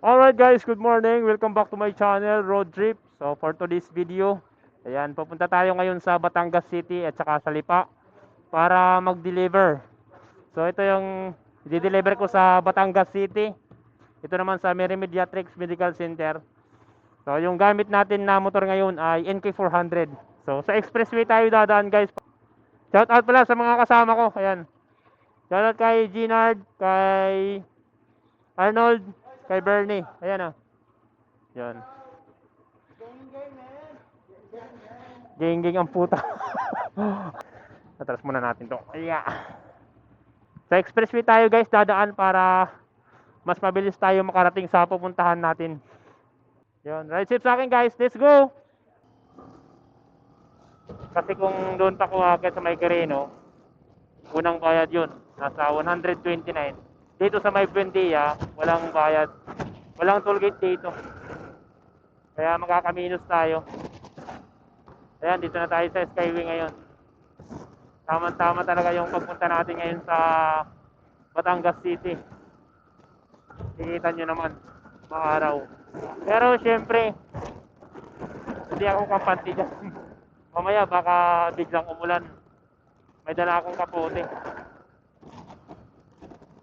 Alright guys, good morning. Welcome back to my channel, Road Trip. So for today's video, ayan, pupunta tayo ngayon sa Batangas City at saka sa Lipa para mag-deliver. So ito yung i-deliver ko sa Batangas City. Ito naman sa Mary Mediatrix Medical Center. So yung gamit natin na motor ngayon ay NK400. So sa expressway tayo dadaan guys. Shout out pala sa mga kasama ko. Ayan. Shout out kay Ginard, kay Arnold, kay Bernie. Ayan o. Yan. Geng-geng ang puta. Atras muna natin to. Iya. Sa expressway tayo guys dadaan para mas mabilis tayo makarating sa pupuntahan natin. Yun. Right safe sa akin guys. Let's go! Kasi kung doon pa kumakit sa May Quirino, unang bayad yun. Nasa 129. Dito sa May Buendia, walang bayad. Walang tollgate dito. Kaya makakaminus tayo. Ayan, dito na tayo sa Skyway ngayon. Tama-tama talaga yung pagpunta natin ngayon sa Batangas City. Nakikita nyo naman, maaraw. Pero syempre, hindi ako kampante dyan. Mamaya baka biglang umulan. May dala akong kapote.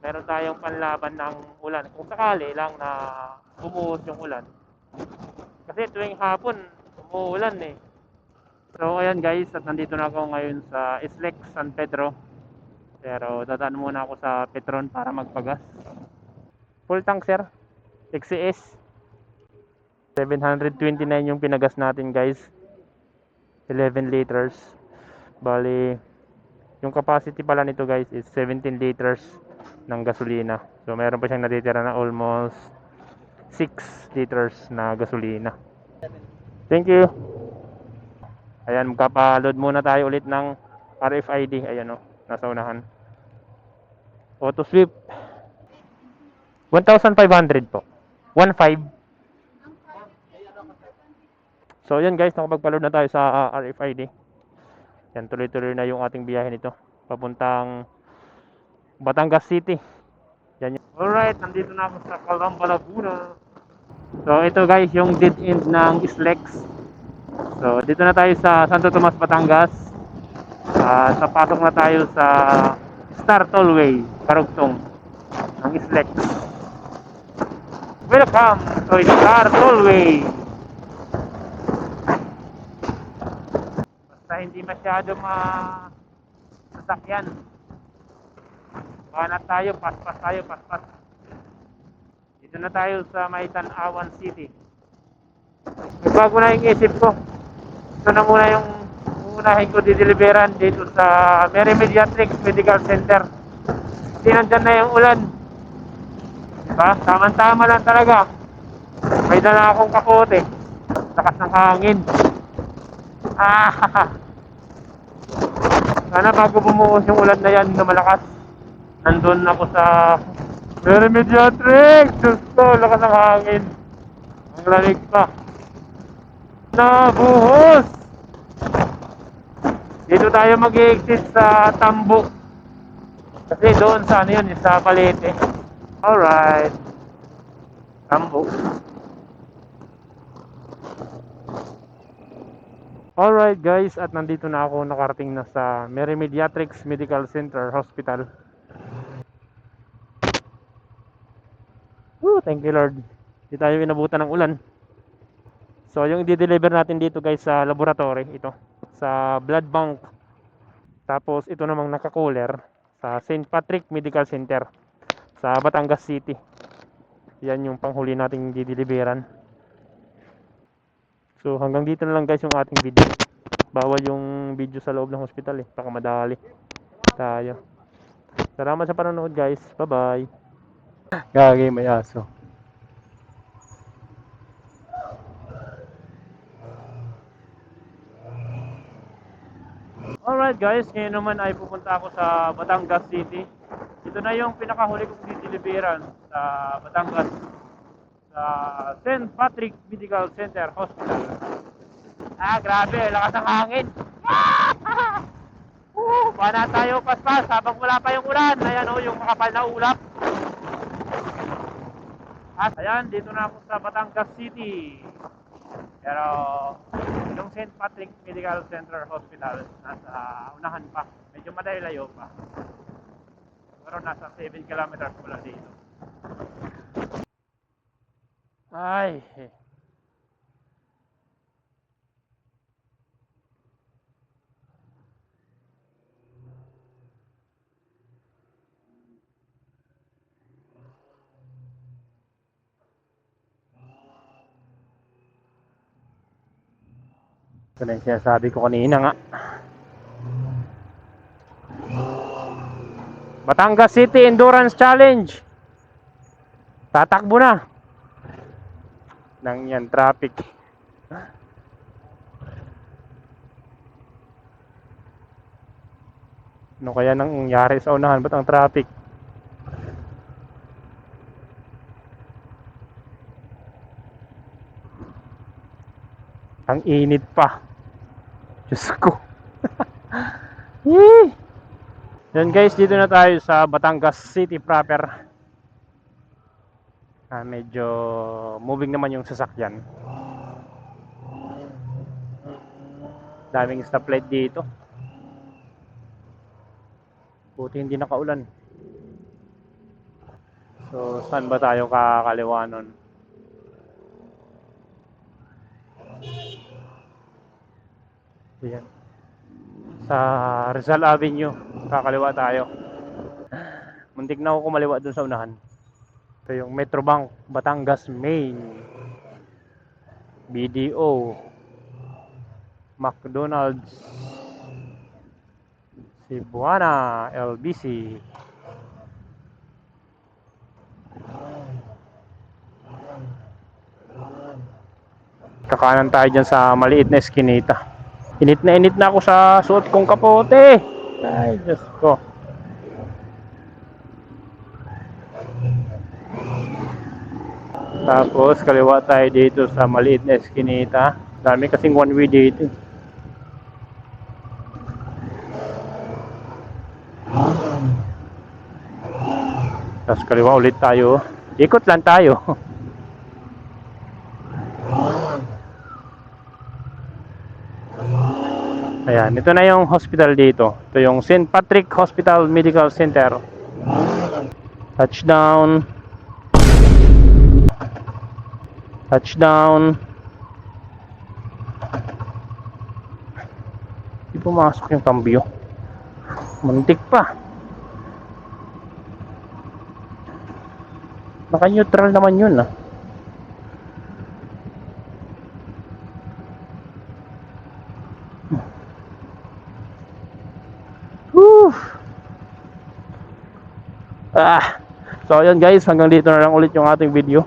Meron tayong panlaban ng ulan. Kung sakali lang na bumuhos yung ulan. Kasi tuwing hapon, umuulan eh. So ayan guys, at nandito na ako ngayon sa Islex San Pedro. Pero dadaan muna ako sa Petron para magpagas. Full tank sir, XCS 729 yung pinagas natin guys. 11 liters. Bali, yung capacity pala nito guys is 17 liters ng gasolina. So meron pa siyang natitira na almost 6 liters na gasolina. Thank you. Ayan, magkapa-load muna tayo ulit ng RFID. Ayan o, nasa unahan. Auto sweep 1,500 po. 1,500. So yan guys, nakapagpa-load na tayo sa RFID. Yan, tuloy-tuloy na yung ating biyahe nito papuntang Batangas City. Yan yun. Alright, nandito na ako sa Calamba, Laguna. So ito guys, yung dead end ng Islex. So dito na tayo sa Santo Tomas, Batangas. Sa pasok na tayo sa Star Tollway, Karugtong ng Islex. Welcome to Star Tollway. Basta hindi masyado sasakyan. Banat tayo, paspas tayo, paspas. Dito na tayo sa Maytan-Awan City. Bago na yung isip ko. Ito na muna yung unahin ko dideliveran dito sa Mary Mediatrix Medical Center. Kasi nandyan na yung ulan. Diba? Tama-tama lang talaga. May dala akong kapote. Lakas ng hangin. Sana bago bumuhos yung ulan na yan na malakas, nandun ako sa Mary Mediatrix. Diyos ko, lakas ng hangin. Ang lamig pa. Nabuhos! Dito tayo mag-i-exit sa Tambo. Kasi doon sa ano yun, sa Palete. Alright. Tambo. Alright guys, at nandito na ako, nakarating na sa Mary Mediatrix Medical Center Hospital. Thank you Lord. Hindi tayo inabutan ng ulan. So yung i-deliver natin dito guys sa laboratory, ito. Sa blood bank. Tapos ito namang naka-cooler sa St. Patrick Medical Center sa Batangas City. Yan yung panghuli nating dideliveran. So hanggang dito na lang guys yung ating video. Bawal yung video sa loob ng hospital eh, baka madali tayo. Salamat sa panonood guys. Bye bye. Gagi, may aso. Alright guys, ngayon naman ay pupunta ako sa Batangas City. Ito na yung pinakahuli kong dideliveran sa Batangas, sa St. Patrick Medical Center Hospital. Grabe, lakas ng hangin. Bana tayo paspas habang wala pa yung ulan. Ayan o, yung makapal na ulap. At ayan, dito na ako sa Batangas City. Pero yung St. Patrick Medical Center Hospital nasa unahan pa. Medyo malayo pa. Pero nasa 7 kilometers mula dito. Ay, ito na yung sinasabi ko kanina nga. Batangas City Endurance Challenge. Tatakbo na. Nang yan, traffic. Ano kaya nangyari sa unahan? Ba't ang traffic? Ang init pa. Diyos ko. Yee! Yan guys, dito na tayo sa Batangas City proper. Medyo moving naman yung sasakyan. Daming stoplight dito. Buti hindi nakaulan. So, saan ba tayo kakaliwa nun? Ayan. Sa Rizal Avenue, kakaliwa tayo. Muntik na ako kumaliwa dun sa unahan. Ito yung Metrobank Batangas Main, BDO, McDonald's, Cebuana, LBC. Kakanan tayo dyan sa maliit na eskinita. Init na ako sa suot kong kapote. Ay, Diyos ko. Tapos kaliwa tayo dito sa maliit na eskinita. Dami kasing one way dito. Tapos kaliwa ulit tayo. Ikot lang tayo. Ayan, ito na yung hospital dito. Ito yung St. Patrick Hospital Medical Center. Touchdown. Touchdown. Di pumasok yung cambio. Muntik pa. Naka-neutral naman yun ah. Whew. So ayun guys, hanggang dito na lang ulit yung ating video.